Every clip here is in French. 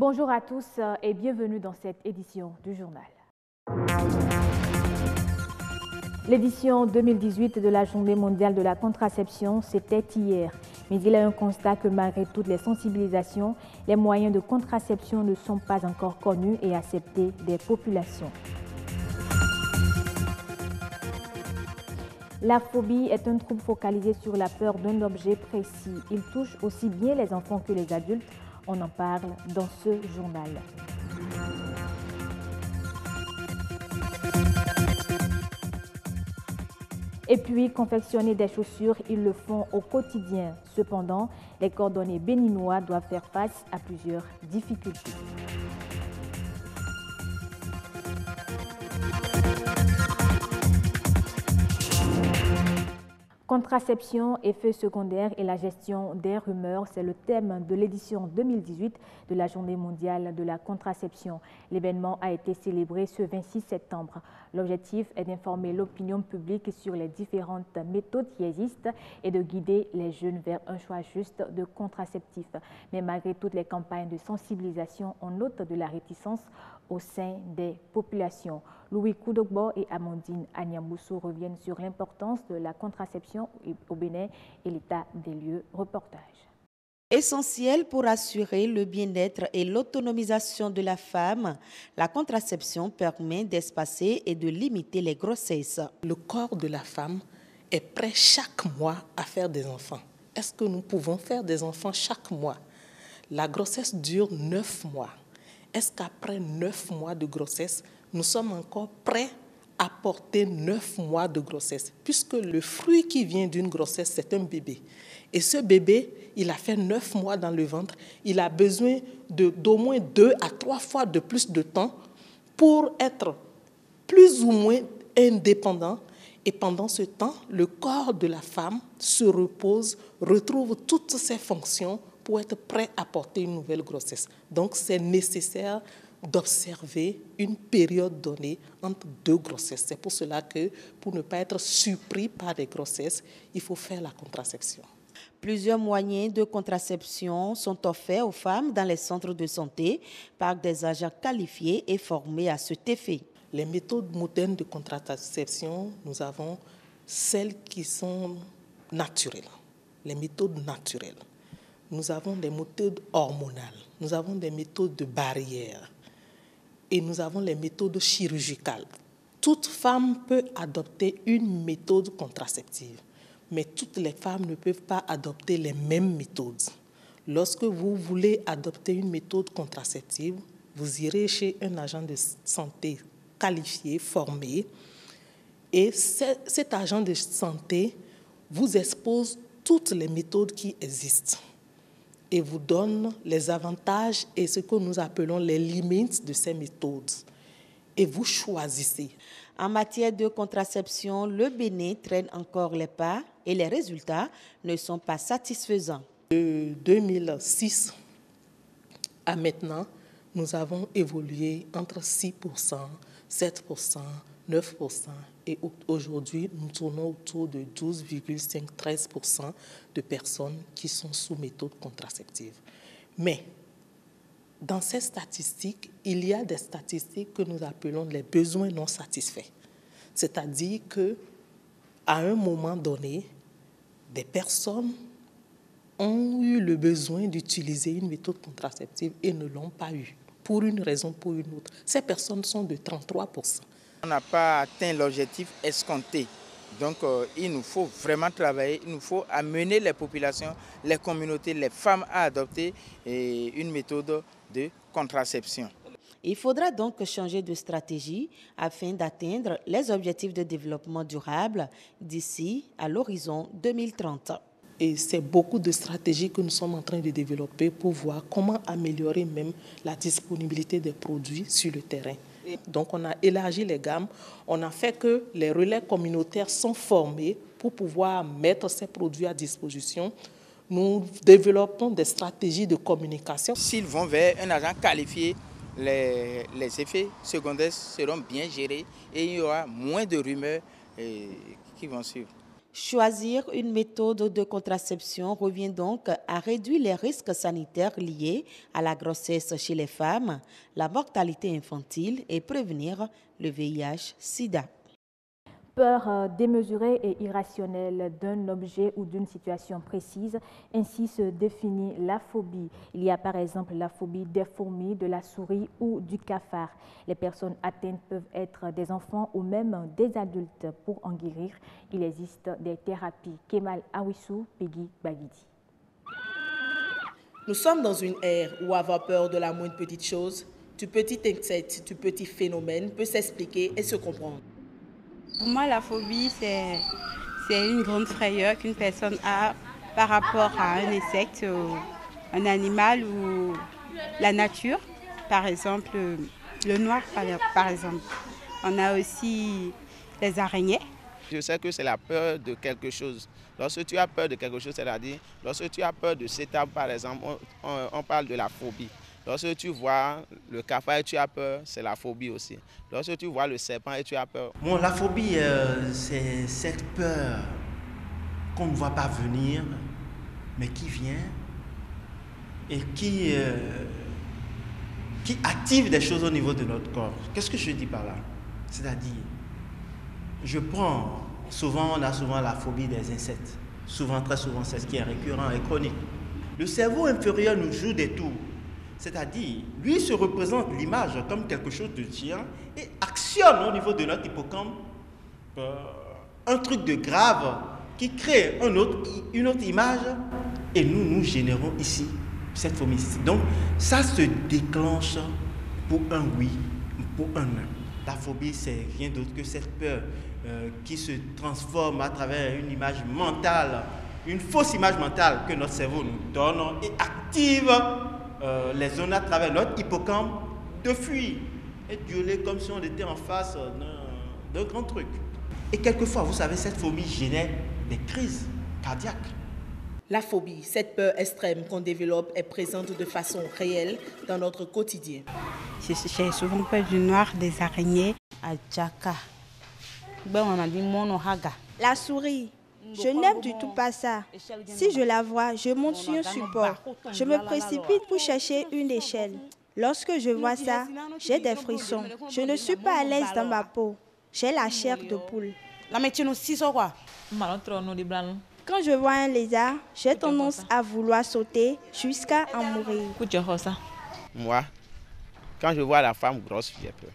Bonjour à tous et bienvenue dans cette édition du journal. L'édition 2018 de la Journée mondiale de la contraception, c'était hier. Mais il y a un constat que malgré toutes les sensibilisations, les moyens de contraception ne sont pas encore connus et acceptés des populations. La phobie est un trouble focalisé sur la peur d'un objet précis. Il touche aussi bien les enfants que les adultes. On en parle dans ce journal. Et puis, confectionner des chaussures, ils le font au quotidien. Cependant, les cordonniers béninois doivent faire face à plusieurs difficultés. Contraception, effets secondaires et la gestion des rumeurs, c'est le thème de l'édition 2018 de la Journée mondiale de la contraception. L'événement a été célébré ce 26 septembre. L'objectif est d'informer l'opinion publique sur les différentes méthodes qui existent et de guider les jeunes vers un choix juste de contraceptifs. Mais malgré toutes les campagnes de sensibilisation, on note de la réticence au sein des populations. Louis Koudogbo et Amandine Agnamboussou reviennent sur l'importance de la contraception au Bénin et l'état des lieux. Reportage. Essentiel pour assurer le bien-être et l'autonomisation de la femme, la contraception permet d'espacer et de limiter les grossesses. Le corps de la femme est prêt chaque mois à faire des enfants. Est-ce que nous pouvons faire des enfants chaque mois? La grossesse dure 9 mois. Est-ce qu'après 9 mois de grossesse, nous sommes encore prêts à porter 9 mois de grossesse? Puisque le fruit qui vient d'une grossesse, c'est un bébé. Et ce bébé, il a fait 9 mois dans le ventre. Il a besoin d'au moins 2 à 3 fois de plus de temps pour être plus ou moins indépendant. Et pendant ce temps, le corps de la femme se repose, retrouve toutes ses fonctions pour être prêt à porter une nouvelle grossesse. Donc, c'est nécessaire d'observer une période donnée entre 2 grossesses. C'est pour cela que, pour ne pas être surpris par des grossesses, il faut faire la contraception. Plusieurs moyens de contraception sont offerts aux femmes dans les centres de santé par des agents qualifiés et formés à cet effet. Les méthodes modernes de contraception, nous avons celles qui sont naturelles, les méthodes naturelles. Nous avons des méthodes hormonales, nous avons des méthodes de barrière et nous avons les méthodes chirurgicales. Toute femme peut adopter une méthode contraceptive, mais toutes les femmes ne peuvent pas adopter les mêmes méthodes. Lorsque vous voulez adopter une méthode contraceptive, vous irez chez un agent de santé qualifié, formé, et cet agent de santé vous expose toutes les méthodes qui existent et vous donne les avantages et ce que nous appelons les limites de ces méthodes. Et vous choisissez. En matière de contraception, le Bénin traîne encore les pas et les résultats ne sont pas satisfaisants. De 2006 à maintenant, nous avons évolué entre 6%, 7%, 9% et aujourd'hui, nous tournons autour de 12,5-13% de personnes qui sont sous méthode contraceptive. Mais dans ces statistiques, il y a des statistiques que nous appelons les besoins non satisfaits. C'est-à-dire qu'à un moment donné, des personnes ont eu le besoin d'utiliser une méthode contraceptive et ne l'ont pas eu, pour une raison ou pour une autre. Ces personnes sont de 33%. On n'a pas atteint l'objectif escompté. Donc, il nous faut vraiment travailler, il nous faut amener les populations, les communautés, les femmes à adopter une méthode de contraception. Il faudra donc changer de stratégie afin d'atteindre les objectifs de développement durable d'ici à l'horizon 2030. Et c'est beaucoup de stratégies que nous sommes en train de développer pour voir comment améliorer même la disponibilité des produits sur le terrain. Donc on a élargi les gammes, on a fait que les relais communautaires sont formés pour pouvoir mettre ces produits à disposition. Nous développons des stratégies de communication. S'ils vont vers un agent qualifié, les effets secondaires seront bien gérés et il y aura moins de rumeurs qui vont suivre. Choisir une méthode de contraception revient donc à réduire les risques sanitaires liés à la grossesse chez les femmes, la mortalité infantile et prévenir le VIH-Sida. Peur démesurée et irrationnelle d'un objet ou d'une situation précise, ainsi se définit la phobie. Il y a par exemple la phobie des fourmis, de la souris ou du cafard. Les personnes atteintes peuvent être des enfants ou même des adultes. Pour en guérir, il existe des thérapies. Kemal Awissou, Peggy Bagidi. Nous sommes dans une ère où avoir peur de la moindre petite chose, du petit insecte, du petit phénomène peut s'expliquer et se comprendre. Pour moi, la phobie, c'est une grande frayeur qu'une personne a par rapport à un insecte, un animal ou la nature. Par exemple, le noir, par exemple. On a aussi les araignées. Je sais que c'est la peur de quelque chose. Lorsque tu as peur de quelque chose, c'est-à-dire, lorsque tu as peur de cet arbre, par exemple, on parle de la phobie. Lorsque tu vois le cafard et tu as peur, c'est la phobie aussi. Lorsque tu vois le serpent et tu as peur. Bon, la phobie, c'est cette peur qu'on ne voit pas venir, mais qui vient et qui active des choses au niveau de notre corps. Qu'est-ce que je dis par là? C'est-à-dire, on a souvent la phobie des insectes. Très souvent, c'est ce qui est récurrent et chronique. Le cerveau inférieur nous joue des tours. C'est-à-dire, lui se représente l'image comme quelque chose de géant et actionne au niveau de notre hippocampe un truc de grave qui crée une autre image et nous générons ici cette phobie. Donc, ça se déclenche pour un oui, pour un non. La phobie, c'est rien d'autre que cette peur qui se transforme à travers une image mentale, une fausse image mentale que notre cerveau nous donne et active les zones à travers notre hippocampe de fuir et d'hurler comme si on était en face d'un grand truc. Et quelquefois, vous savez, cette phobie génère des crises cardiaques. La phobie, cette peur extrême qu'on développe, est présente de façon réelle dans notre quotidien. J'ai souvent peur du noir, des araignées. La souris. Je n'aime du tout pas ça. Si je la vois, je monte sur un support. Je me précipite pour chercher une échelle. Lorsque je vois ça, j'ai des frissons. Je ne suis pas à l'aise dans ma peau. J'ai la chair de poule. Quand je vois un lézard, j'ai tendance à vouloir sauter jusqu'à en mourir. Moi, quand je vois la femme grosse, j'ai peur.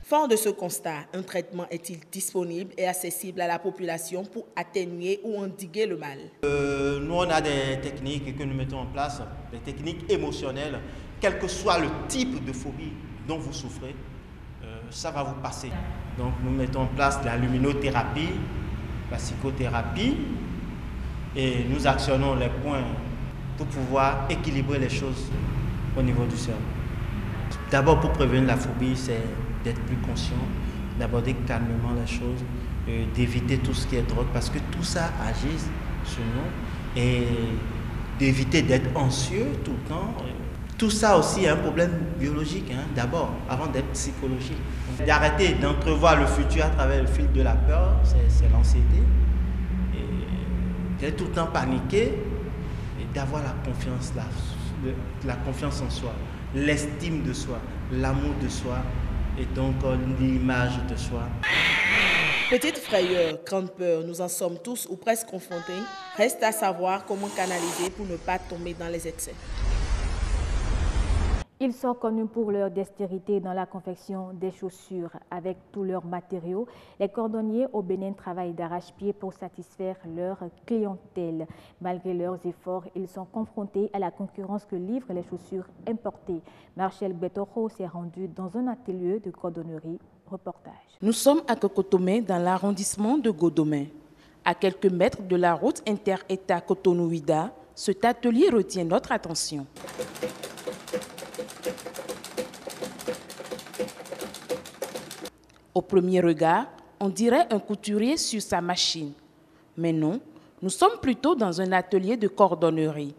Fort de ce constat, un traitement est-il disponible et accessible à la population pour atténuer ou endiguer le mal? Nous, on a des techniques que nous mettons en place, des techniques émotionnelles, quel que soit le type de phobie dont vous souffrez, ça va vous passer. Donc, nous mettons en place la luminothérapie, la psychothérapie, et nous actionnons les points pour pouvoir équilibrer les choses au niveau du cerveau. D'abord, pour prévenir la phobie, c'est d'être plus conscient, d'aborder calmement les choses, d'éviter tout ce qui est drogue, parce que tout ça agit sur nous, et d'éviter d'être anxieux tout le temps. Tout ça aussi est un problème biologique, d'abord, avant d'être psychologique. D'arrêter d'entrevoir le futur à travers le fil de la peur, c'est l'anxiété. Et d'être tout le temps paniqué, et d'avoir la confiance en soi, l'estime de soi, l'amour de soi, et donc l'image de soi. Petite frayeur, grande peur, nous en sommes tous ou presque confrontés. Reste à savoir comment canaliser pour ne pas tomber dans les excès. Ils sont connus pour leur dextérité dans la confection des chaussures. Avec tous leurs matériaux, les cordonniers au Bénin travaillent d'arrache-pied pour satisfaire leur clientèle. Malgré leurs efforts, ils sont confrontés à la concurrence que livrent les chaussures importées. Marcel Betoro s'est rendu dans un atelier de cordonnerie. Reportage. Nous sommes à Kokotomé, dans l'arrondissement de Godomé. À quelques mètres de la route inter-État Cotonou-Ouida, cet atelier retient notre attention. Au premier regard, on dirait un couturier sur sa machine. Mais non, nous sommes plutôt dans un atelier de cordonnerie.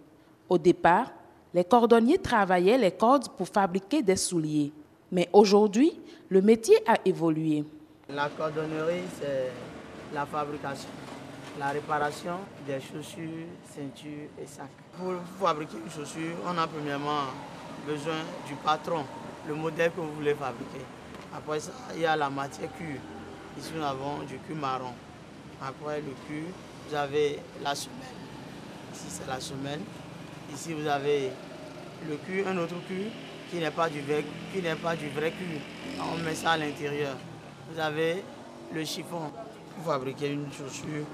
Au départ, les cordonniers travaillaient les cordes pour fabriquer des souliers. Mais aujourd'hui, le métier a évolué. La cordonnerie, c'est la fabrication la réparation des chaussures, ceintures et sacs. Pour fabriquer une chaussure, on a premièrement besoin du patron, le modèle que vous voulez fabriquer. Après ça, il y a la matière cuir. Ici, nous avons du cuir marron. Après le cuir, vous avez la semelle. Ici, c'est la semelle. Ici, vous avez le cuir, un autre cuir qui n'est pas du vrai cuir. On met ça à l'intérieur. Vous avez le chiffon. Pour fabriquer une chaussure,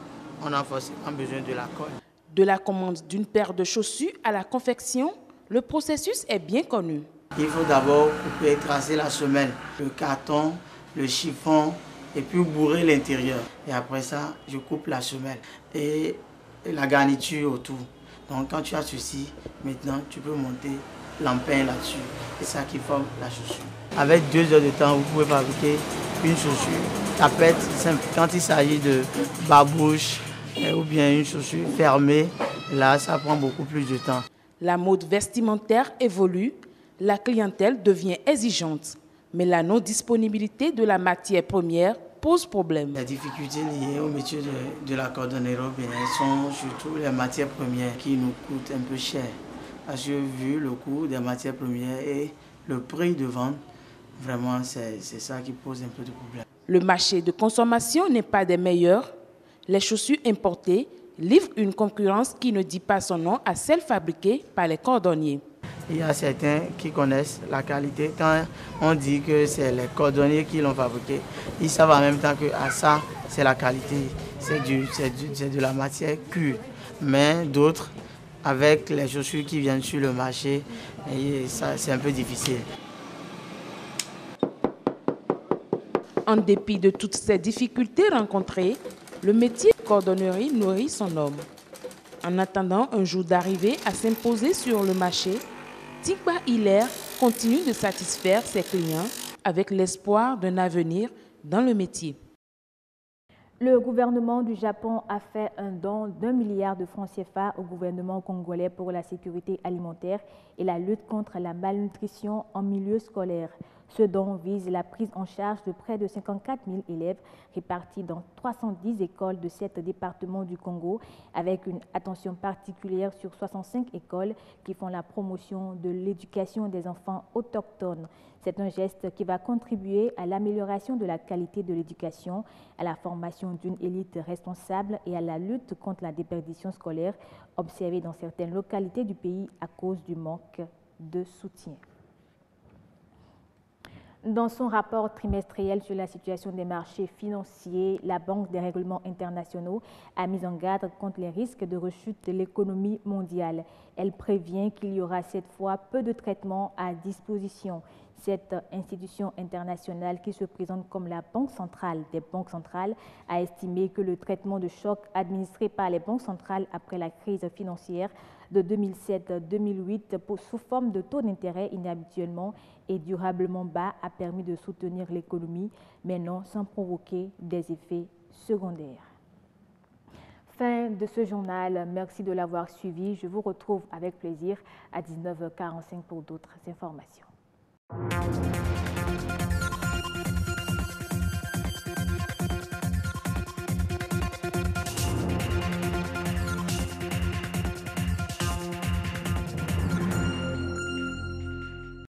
on a forcément besoin de la colle. De la commande d'une paire de chaussures à la confection, le processus est bien connu. Il faut d'abord couper et tracer la semelle, le carton, le chiffon, et puis bourrer l'intérieur. Et après ça, je coupe la semelle et la garniture autour. Donc quand tu as ceci, maintenant tu peux monter l'empeigne là-dessus. C'est ça qui forme la chaussure. Avec 2 heures de temps, vous pouvez fabriquer une chaussure. Ça peut être simple. Quand il s'agit de babouche ou bien une chaussure fermée, là ça prend beaucoup plus de temps. La mode vestimentaire évolue, la clientèle devient exigeante, mais la non-disponibilité de la matière première pose problème. Les difficultés liées au métier de la cordonnerie sont surtout les matières premières qui nous coûtent un peu cher. Parce que vu le coût des matières premières et le prix de vente, vraiment c'est ça qui pose un peu de problème. Le marché de consommation n'est pas des meilleurs. Les chaussures importées livrent une concurrence qui ne dit pas son nom à celles fabriquées par les cordonniers. Il y a certains qui connaissent la qualité. Quand on dit que c'est les cordonniers qui l'ont fabriqué, ils savent en même temps que ça, c'est la qualité. C'est de la matière cuir. Mais d'autres, avec les chaussures qui viennent sur le marché, c'est un peu difficile. En dépit de toutes ces difficultés rencontrées, le métier de cordonnerie nourrit son homme. En attendant un jour d'arriver à s'imposer sur le marché, Tigba Hilaire continue de satisfaire ses clients avec l'espoir d'un avenir dans le métier. Le gouvernement du Japon a fait un don d'1 milliard de francs CFA au gouvernement congolais pour la sécurité alimentaire et la lutte contre la malnutrition en milieu scolaire. Ce don vise la prise en charge de près de 54 000 élèves répartis dans 310 écoles de 7 départements du Congo, avec une attention particulière sur 65 écoles qui font la promotion de l'éducation des enfants autochtones. C'est un geste qui va contribuer à l'amélioration de la qualité de l'éducation, à la formation d'une élite responsable et à la lutte contre la déperdition scolaire observée dans certaines localités du pays à cause du manque de soutien. Dans son rapport trimestriel sur la situation des marchés financiers, la Banque des règlements internationaux a mis en garde contre les risques de rechute de l'économie mondiale. Elle prévient qu'il y aura cette fois peu de traitements à disposition. Cette institution internationale qui se présente comme la banque centrale des banques centrales a estimé que le traitement de choc administré par les banques centrales après la crise financière de 2007-2008 sous forme de taux d'intérêt inhabituellement et durablement bas a permis de soutenir l'économie, mais non sans provoquer des effets secondaires. Fin de ce journal. Merci de l'avoir suivi. Je vous retrouve avec plaisir à 19h45 pour d'autres informations.